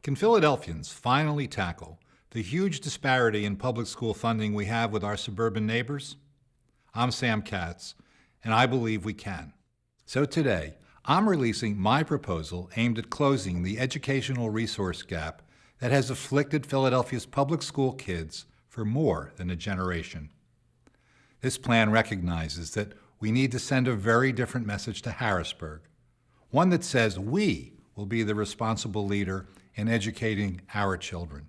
Can Philadelphians finally tackle the huge disparity in public school funding we have with our suburban neighbors? I'm Sam Katz, and I believe we can. So today, I'm releasing my proposal aimed at closing the educational resource gap that has afflicted Philadelphia's public school kids for more than a generation. This plan recognizes that we need to send a very different message to Harrisburg, one that says we will be the responsible leader in educating our children.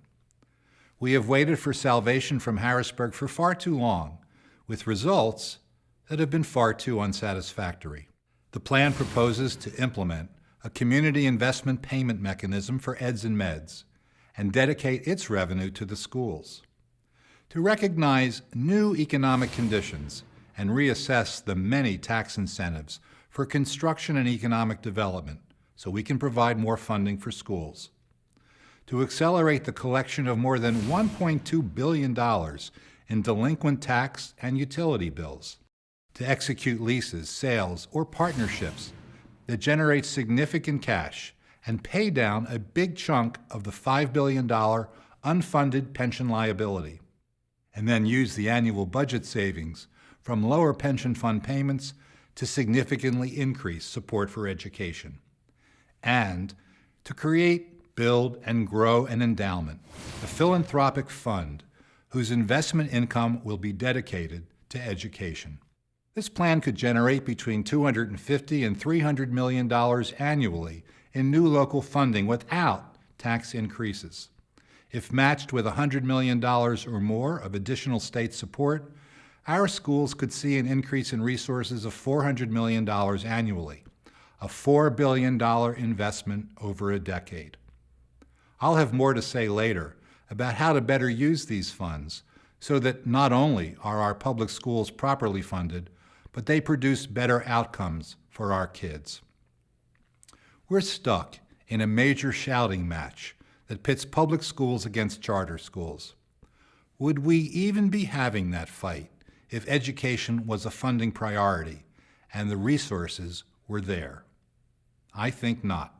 We have waited for salvation from Harrisburg for far too long, with results that have been far too unsatisfactory. The plan proposes to implement a community investment payment mechanism for eds and meds and dedicate its revenue to the schools. To recognize new economic conditions and reassess the many tax incentives for construction and economic development so we can provide more funding for schools. To accelerate the collection of more than $1.2 billion in delinquent tax and utility bills. To execute leases, sales, or partnerships that generate significant cash and pay down a big chunk of the $5 billion unfunded pension liability. And then use the annual budget savings from lower pension fund payments to significantly increase support for education. And to create, build, and grow an endowment, a philanthropic fund whose investment income will be dedicated to education. This plan could generate between $250 and $300 million annually in new local funding without tax increases. If matched with $100 million or more of additional state support, our schools could see an increase in resources of $400 million annually, a $4 billion investment over a decade. I'll have more to say later about how to better use these funds so that not only are our public schools properly funded, but they produce better outcomes for our kids. We're stuck in a major shouting match that pits public schools against charter schools. Would we even be having that fight if education was a funding priority and the resources were there? I think not.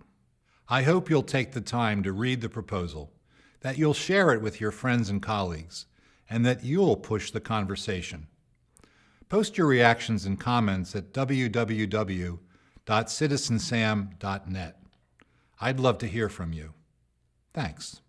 I hope you'll take the time to read the proposal, that you'll share it with your friends and colleagues, and that you'll push the conversation. Post your reactions and comments at www.citizensam.net. I'd love to hear from you. Thanks.